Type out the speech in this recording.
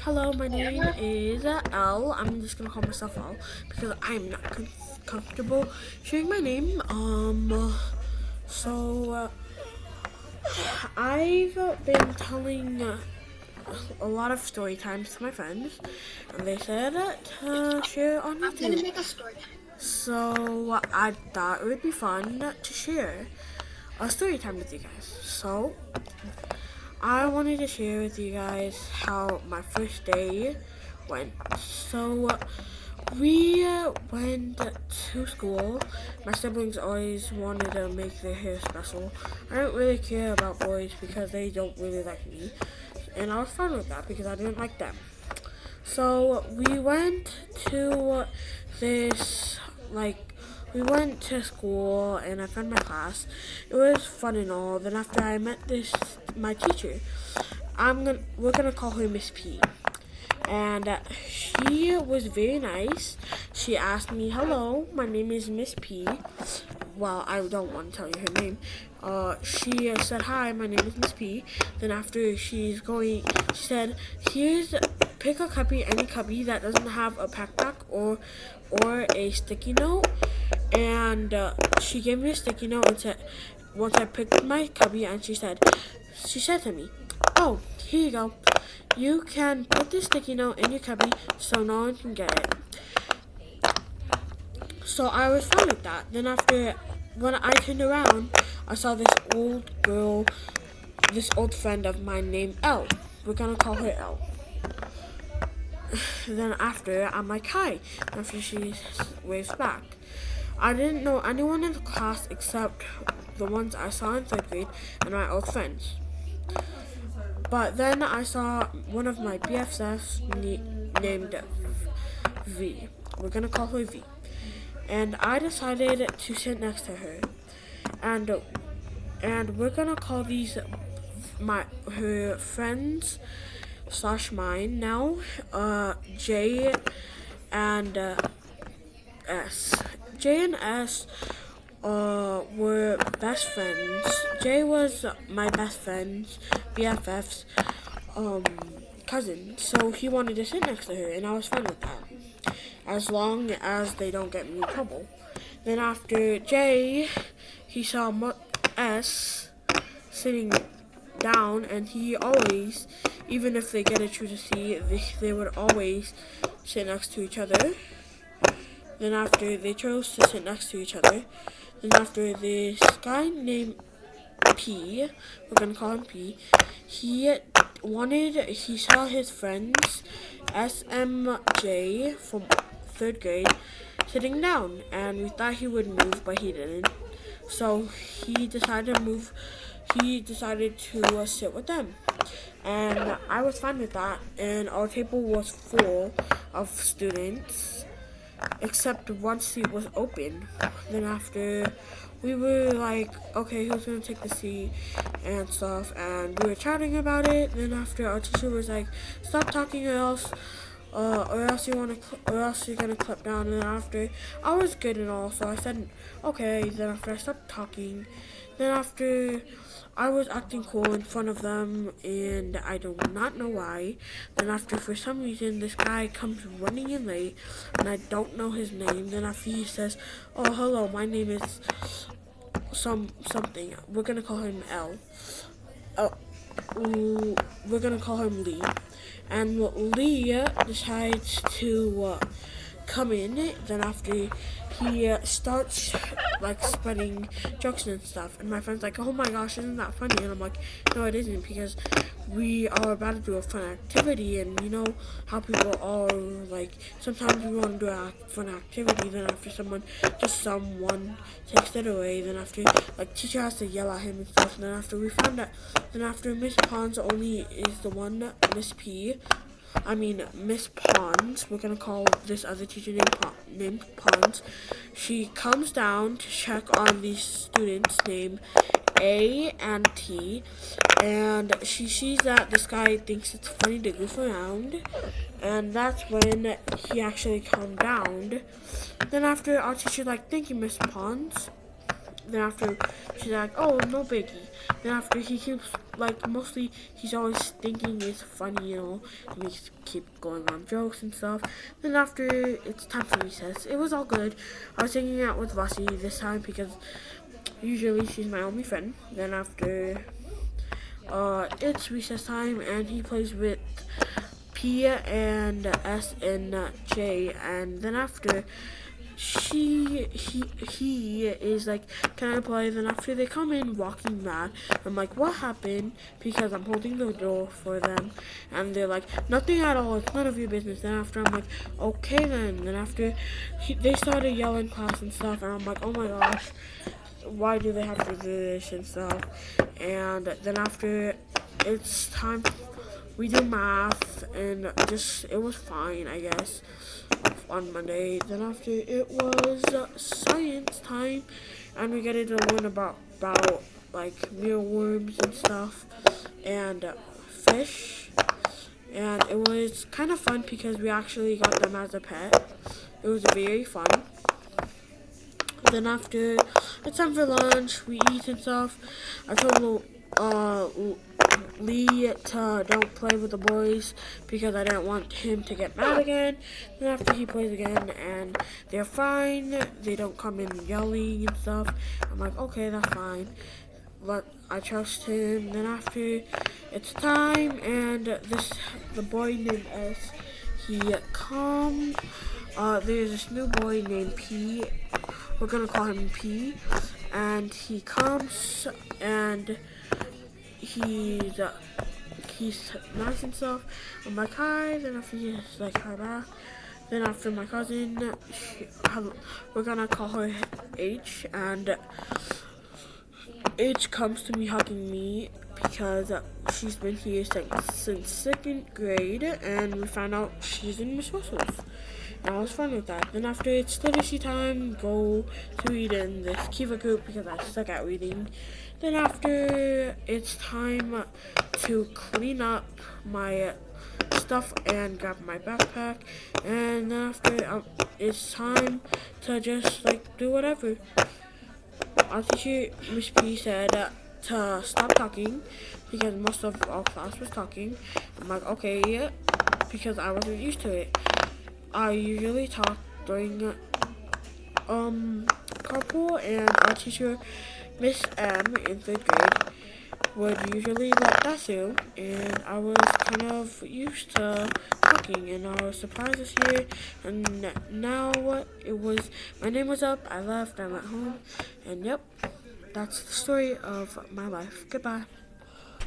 Hello, my name is Elle. I'm just gonna call myself Elle because I'm not comfortable sharing my name. So I've been telling a lot of story times to my friends, and they said to share on I'm gonna YouTube. make a story time. So I thought it would be fun to share a story time with you guys. So I wanted to share with you guys how my first day went. So we went to school. My siblings always wanted to make their hair special. I don't really care about boys because they don't really like me. And I was fine with that because I didn't like them. So we went to this, like, we went to school and I found my class. It was fun and all. Then after I met my teacher, we're gonna call her Miss P. And she was very nice. She asked me, "Hello, my name is Miss P." Well, I don't want to tell you her name. She said, "Hi, my name is Miss P." Then after she said, pick a cubby, any cubby that doesn't have a backpack or a sticky note." And she gave me a sticky note and said, once I picked my cubby, and she said to me, "Oh, here you go. You can put this sticky note in your cubby so no one can get it." So I was fine with that. Then after, when I turned around, I saw this old friend of mine named Elle. We're gonna call her Elle. Then after, I'm like, "Hi." After she waves back. I didn't know anyone in the class except the ones I saw in third grade and my old friends. But then I saw one of my BFFs named V. We're gonna call her V. And I decided to sit next to her. And we're gonna call these her friends / mine now. J and S. J and S were best friends. Jay was my best friend's BFF's cousin, so he wanted to sit next to her, and I was fine with that, as long as they don't get me in trouble. Then after Jay, he saw S sitting down, and he always, even if they get a choose a seat, they would always sit next to each other. Then after they chose to sit next to each other, then after this guy named P, we're gonna call him P, he saw his friends SMJ from third grade sitting down, and we thought he would move, but he didn't. So he decided to sit with them. And I was fine with that, and our table was full of students except one seat was open. Then after, we were like, okay, who's gonna take the seat and stuff, and we were chatting about it. Then after, our teacher was like, "Stop talking, or else you're gonna clip down." And then after, I was good and all, so I said, "Okay." Then after, I stopped talking. Then after, I was acting cool in front of them, and I do not know why. Then after, for some reason, this guy comes running in late, and I don't know his name. Then after, he says, "Oh, hello, my name is something." We're gonna call him L. Oh, we're gonna call him Lee. And Lee decides to come in. Then after, he starts like spreading jokes and stuff, and my friend's like, "Oh my gosh, isn't that funny?" And I'm like, "No, it isn't, because we are about to do a fun activity, and you know how people are like, sometimes we want to do a fun activity, then after someone takes it away, then after, like, teacher has to yell at him and stuff." And then after, we found out, then after, Miss Pons only is the one, Miss Pons, we're gonna call this other teacher named Pons. She comes down to check on these students named A and T, and she sees that this guy thinks it's funny to goof around, and that's when he actually calmed down. Then after, our teacher like, "Thank you, Miss Pons." then after she's like, oh, no biggie. Then after he keeps like mostly he's always thinking it's funny, and we keep going on jokes and stuff. Then after it's time for recess, it was all good. I was hanging out with Vasi this time because usually she's my only friend. Then after it's recess time and he plays with P and S and J, and then after he is like, can I play? Then after they come in walking mad, I'm like, what happened? Because I'm holding the door for them, and they're like, nothing at all, it's none of your business. Then after I'm like, okay then. Then after they started yelling class and stuff, and I'm like, oh my gosh, why do they have to do this and stuff? And then after it's time we do math, and just it was fine, I guess, on Monday. Then after it was science time, and we get to learn about like mealworms and stuff, and fish, and it was kind of fun because we actually got them as a pet. It was very fun. Then after it's time for lunch, we eat and stuff. I told Lee to don't play with the boys because I didn't want him to get mad again. Then after he plays again and they're fine, they don't come in yelling and stuff. I'm like, okay, that's fine. But I trust him. Then after it's time and the boy named S, he comes. There's this new boy named P. We're gonna call him P. And he comes and he's nice and stuff. I'm like, hi. Then after he's like, hi back. Then after my cousin, we're gonna call her H, and H comes to me hugging me because she's been here since second grade, and we found out she's in Miss Russell's. And I was fun with that. Then after it's literacy time, go to read in this Kiva group because I suck at reading. Then after it's time to clean up my stuff and grab my backpack, and then after it's time to just like do whatever. Our teacher, Miss P, said to stop talking because most of our class was talking. I'm like, okay, because I wasn't used to it. I usually talk during carpool, and our teacher, Miss M, in 3rd grade, would usually let that through, and I was kind of used to talking, and I was surprised this year, and now my name was up, I left, I'm at home, and yep, that's the story of my life. Goodbye.